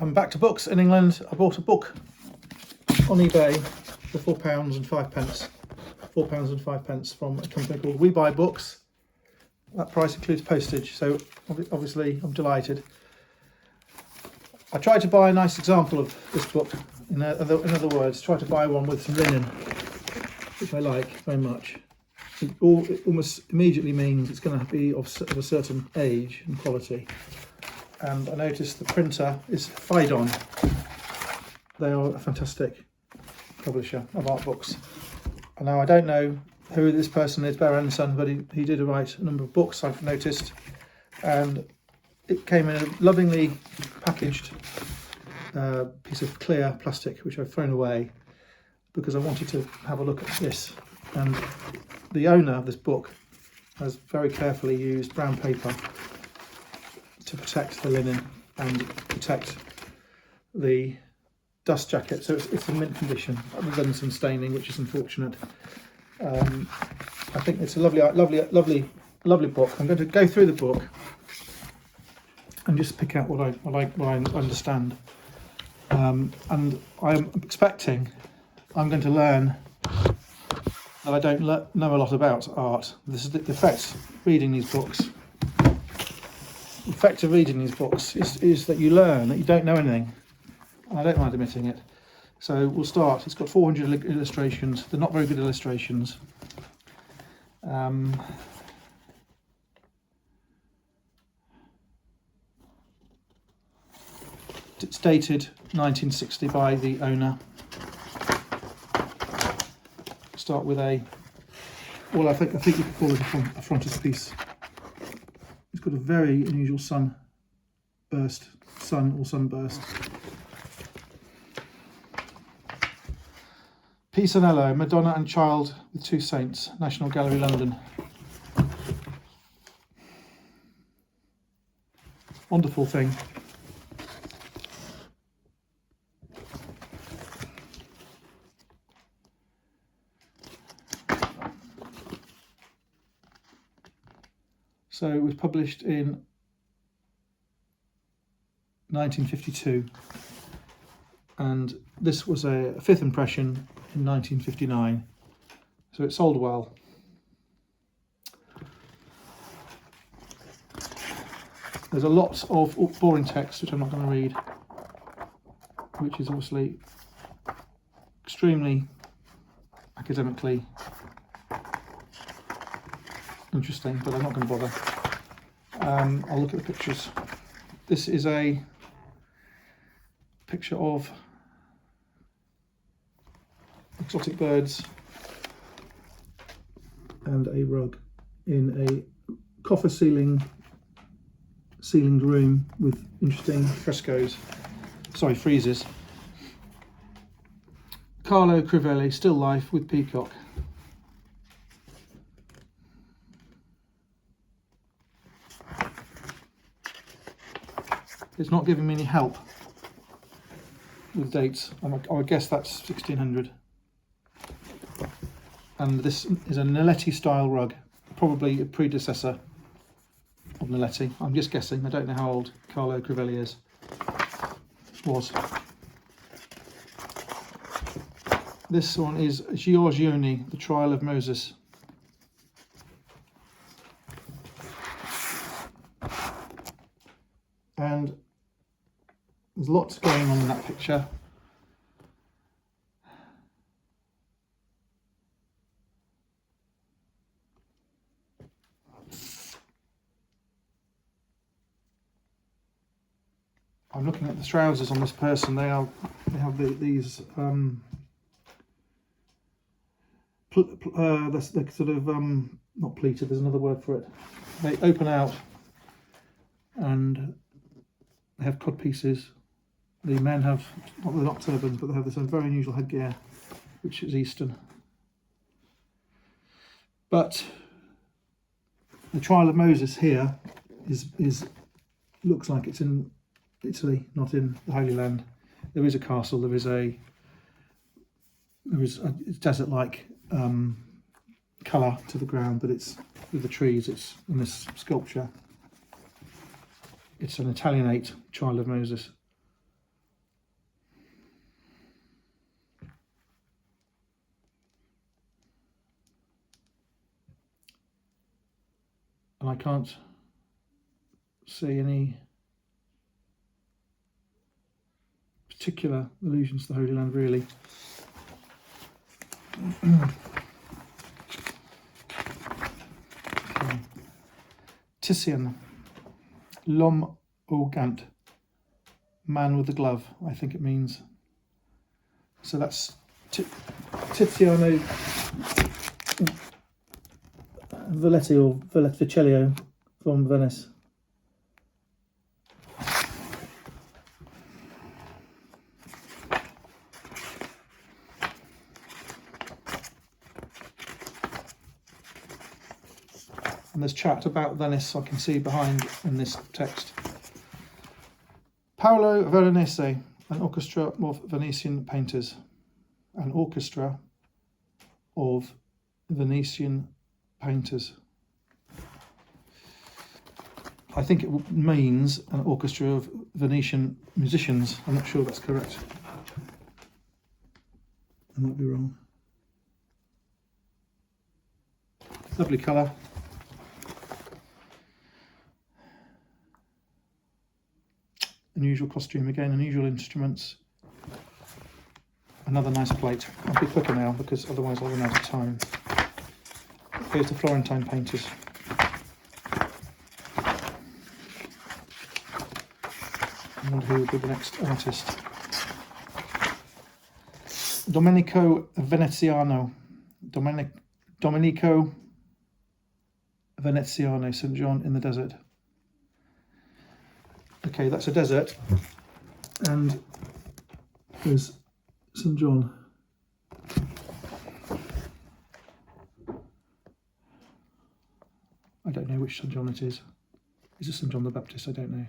I'm back to books in England. I bought a book on eBay for £4.05. £4.05 from a company called We Buy Books. That price includes postage, so obviously I'm delighted. I tried to buy a nice example of this book. In other words, try to buy one with some linen, which I like very much. It almost immediately means it's going to be of a certain age and quality. And I noticed the printer is PHAIDON. They are a fantastic publisher of art books. And now I don't know who this person is, BERENSON, but he did write a number of books, I've noticed. And it came in a lovingly packaged piece of clear plastic, which I've thrown away because I wanted to have a look at this. And the owner of this book has very carefully used brown paper to protect the linen and protect the dust jacket, so it's in mint condition other than some staining, which is unfortunate. I think it's a lovely book. I'm going to go through the book and just pick out what I understand. And I'm expecting I'm going to learn that I don't know a lot about art. This is the effect of reading these books. The effect of reading these books is that you learn that you don't know anything. And I don't mind admitting it. So we'll start. It's got 400 illustrations. They're not very good illustrations. It's dated 1960 by the owner. Start with I think you could call it a frontispiece. It's got a very unusual sunburst. Pisanello, Madonna and Child with Two Saints, National Gallery, London. Wonderful thing. So it was published in 1952, and this was a fifth impression in 1959, so it sold well. There's a lot of boring text which I'm not going to read, which is obviously extremely academically interesting, but I'm not going to bother. I'll look at the pictures. This is a picture of exotic birds and a rug in a coffer ceilinged room with interesting friezes. Carlo Crivelli, Still Life with Peacock. It's not giving me any help with dates. I would guess that's 1600. And this is a Nalletti style rug, probably a predecessor of Nalletti. I'm just guessing. I don't know how old Carlo Crivelli was. This one is Giorgione, The Trial of Moses. And there's lots going on in that picture. I'm looking at the trousers on this person. They have these they're sort of not pleated. There's another word for it. They open out and they have cod pieces. The men have, they're not turbans, but they have this very unusual headgear, which is Eastern. But the Trial of Moses here looks like it's in Italy, not in the Holy Land. There is a castle. There is a desert-like colour to the ground, but it's with the trees. It's in this sculpture. It's an Italianate Child of Moses. and I can't see any particular allusions to the Holy Land, really. Okay. Titian, l'homme au gant, man with the glove, I think it means. So that's Tiziano Valetti or Viccellio from Venice. And there's chat about Venice I can see behind in this text. Paolo Veronese, an orchestra of Venetian painters. An orchestra of Venetian painters. I think it means an orchestra of Venetian musicians. I'm not sure that's correct. I might be wrong. Lovely colour. Unusual costume again, unusual instruments. Another nice plate. I'll be quicker now because otherwise I'll run out of time. Here's the Florentine painters. I wonder who will be the next artist. Domenico Veneziano. Domenico Veneziano, St. John in the Desert. Okay, that's a desert, and there's St. John. I don't know which St. John it is. Is it St. John the Baptist? I don't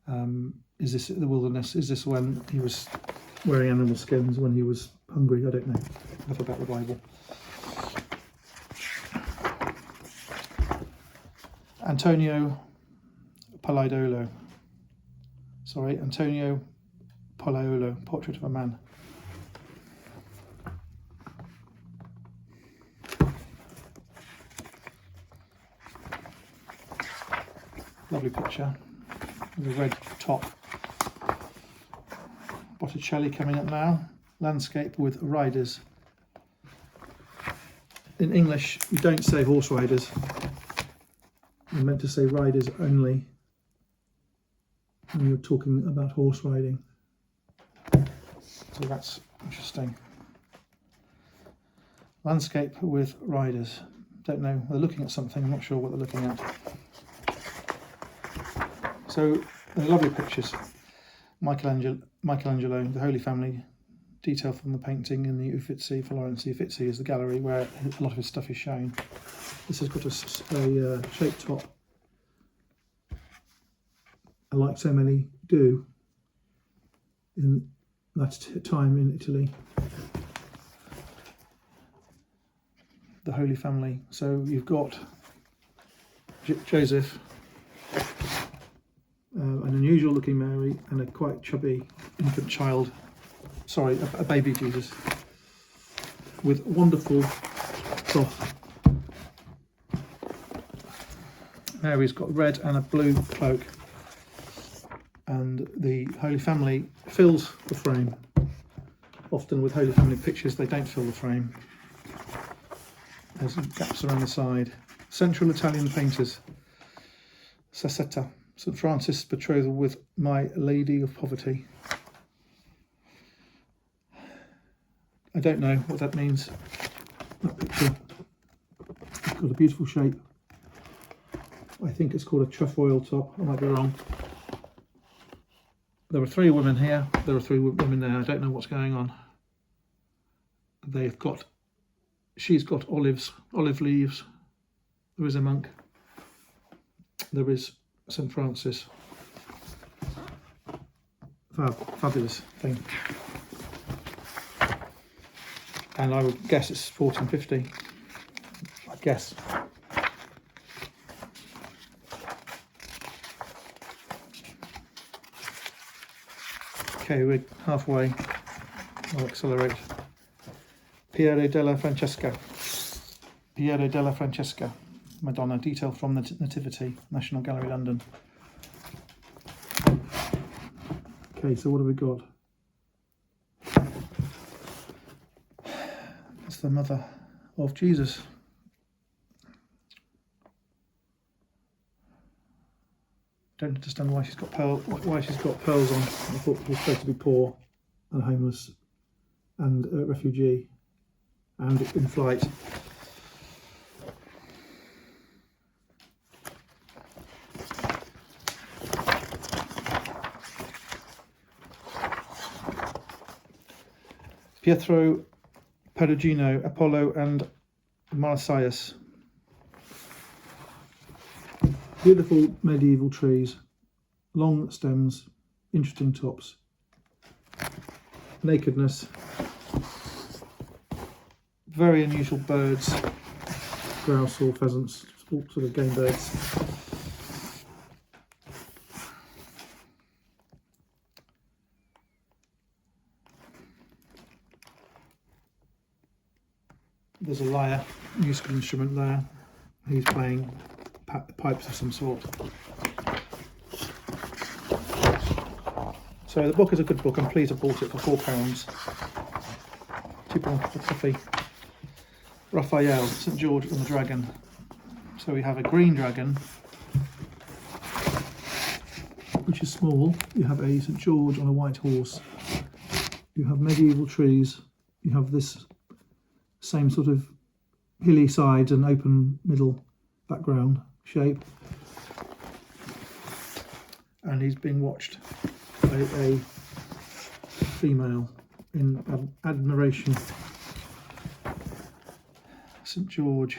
know. Is this the wilderness? Is this when he was wearing animal skins when he was hungry? I don't know. Enough about the Bible. Antonio Palaiolo. Sorry, Antonio Palaiolo, Portrait of a Man. Lovely picture with a red top. Botticelli coming up now. Landscape with riders. In English, you don't say horse riders. You're meant to say riders only when you're talking about horse riding. So that's interesting. Landscape with riders. Don't know, they're looking at something, I'm not sure what they're looking at. So they're lovely pictures. Michelangelo, the Holy Family, detail from the painting in the Uffizi, Florence. Uffizi is the gallery where a lot of his stuff is shown. This has got a shaped top, like so many do in that time in Italy. The Holy Family. So you've got Joseph, an unusual looking Mary, and a quite chubby infant child, sorry, a baby Jesus, with wonderful cloth. Mary's got red and a blue cloak, and the Holy Family fills the frame. Often with Holy Family pictures they don't fill the frame. There's gaps around the side. Central Italian painters. Sassetta, St. Francis' betrothal with My Lady of Poverty. I don't know what that means. That picture, it's got a beautiful shape. I think it's called a trefoil top, I might be wrong. There are three women here, there are three women there, I don't know what's going on. She's got olive leaves. There is a monk. There is St. Francis. Fabulous thing. And I would guess it's 1450. I guess. Okay, we're halfway. I'll accelerate. Piero della Francesca. Piero della Francesca. Madonna, detail from the Nativity, National Gallery, London. Okay, so what have we got? That's the mother of Jesus. Don't understand why she's got pearls on. I thought she was supposed to be poor and homeless and a refugee and in flight. Pietro Perugino, Apollo and Marsyas. Beautiful medieval trees, long stems, interesting tops, nakedness, very unusual birds, grouse or pheasants, all sort of game birds. There's a lyre, musical instrument there. He's playing pipes of some sort. So the book is a good book. I'm pleased I bought it for £4. £2 for coffee. Raphael, St George and the Dragon. So we have a green dragon, which is small. You have a St George on a white horse. You have medieval trees. You have this same sort of hilly sides and open middle background shape, and he's being watched by a female in admiration. St George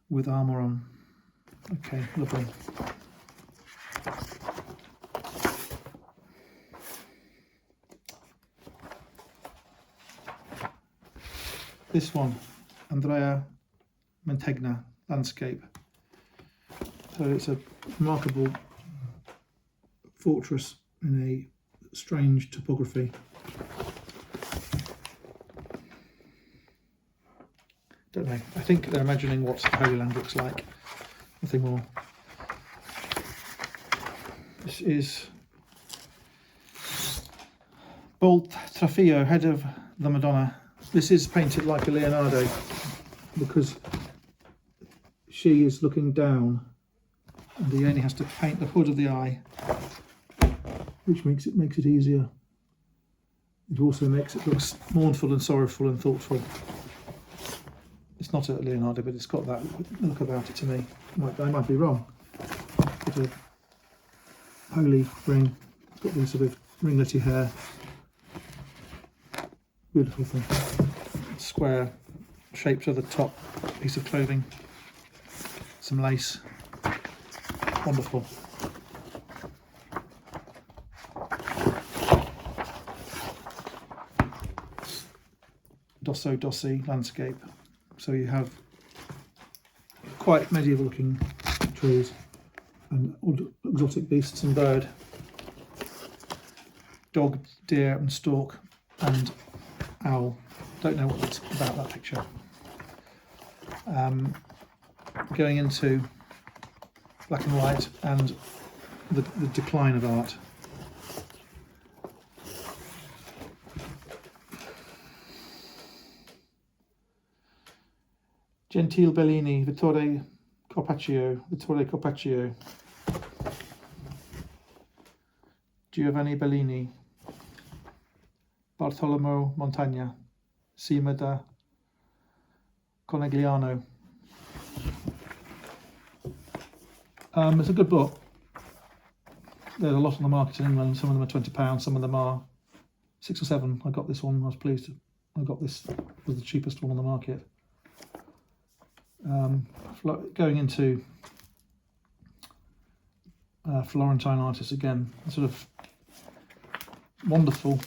with armour on. Okay, lovely. This one, Andrea Mantegna, landscape. So it's a remarkable fortress in a strange topography. Don't know. I think they're imagining what Holy Land looks like. Nothing more. This is Bolt Trafio, head of the Madonna. This is painted like a Leonardo because she is looking down and he only has to paint the hood of the eye, which makes it easier. It also makes it look mournful and sorrowful and thoughtful. It's not a Leonardo, but it's got that look about it to me. I might be wrong. It's got a holy ring. It's got these sort of ringlety hair. Beautiful thing. Square shape to the top piece of clothing. Some lace. Wonderful. Dosso Dossi landscape. So you have quite medieval looking trees and exotic beasts and bird. Dog, deer and stork and owl. Don't know what it's about, that picture. Going into black and white and the decline of art. Gentile Bellini, Vittore Carpaccio, Giovanni Bellini, Bartolomeo Montagna, Cima da Conegliano. It's a good book. There's a lot on the market in England. Some of them are £20, some of them are 6 or 7. I got this one. I was pleased. I got this. It was the cheapest one on the market. Going into Florentine artists again, sort of wonderful.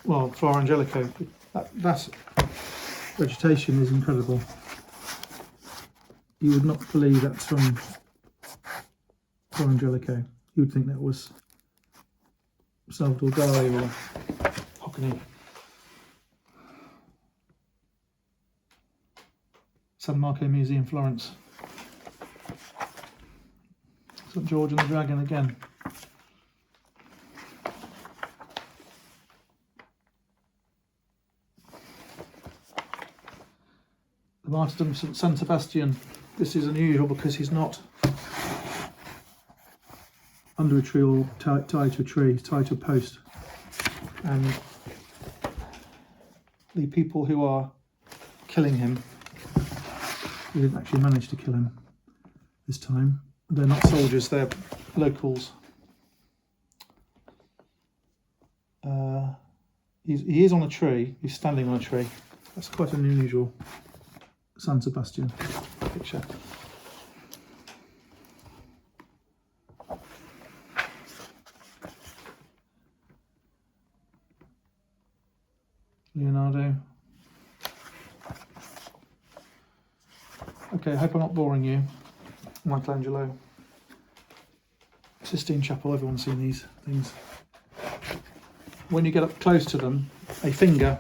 Well, Flor Angelico. That vegetation is incredible. You would not believe that's from Flor Angelico. You would think that was Salvador Dali or Hockney. San Marco Museum, Florence. St George and the Dragon again. The Martyrdom of San Sebastian. This is unusual because he's not under a tree or tied to a tree, he's tied to a post. And the people who are killing him, we didn't actually manage to kill him this time. They're not soldiers, they're locals. He is on a tree, he's standing on a tree. That's quite an unusual San Sebastian picture. Leonardo. Okay, I hope I'm not boring you. Michelangelo. Sistine Chapel, everyone's seen these things. When you get up close to them, a finger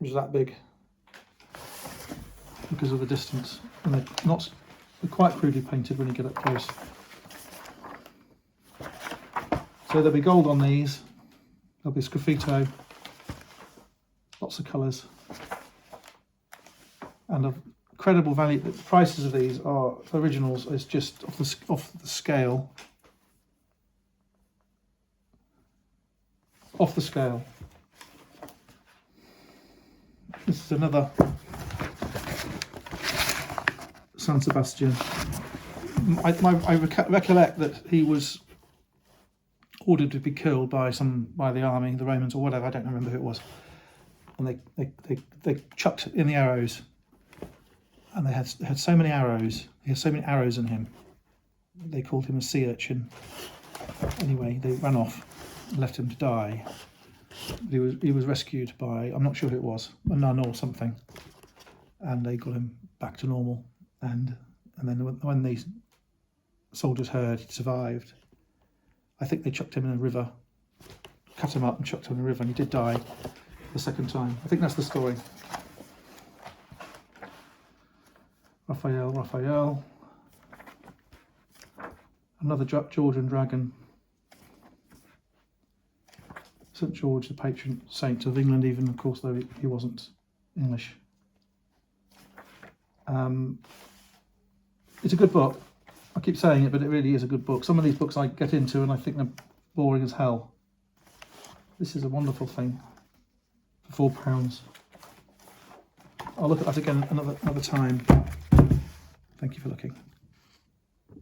is that big because of the distance, and they're quite crudely painted when you get up close. So there'll be gold on these, there'll be sgraffito, lots of colours, and of credible value. The prices of these are originals is just off the scale. Off the scale. This is another San Sebastian. I recollect that he was ordered to be killed by the army, the Romans or whatever. I don't remember who it was. And they chucked in the arrows. And they had so many arrows. He had so many arrows in him. They called him a sea urchin. Anyway, they ran off and left him to die. He was rescued by, I'm not sure who it was, a nun or something, and they got him back to normal. And then when the soldiers heard he'd survived, I think they chucked him in a river, cut him up and chucked him in a river, and he did die the second time. I think that's the story. Raphael. Another Georgian dragon. St George, the patron saint of England, even, of course, though he wasn't English. It's a good book. I keep saying it, but it really is a good book. Some of these books I get into and I think they're boring as hell. This is a wonderful thing for £4. I'll look at that again another time. Thank you for looking.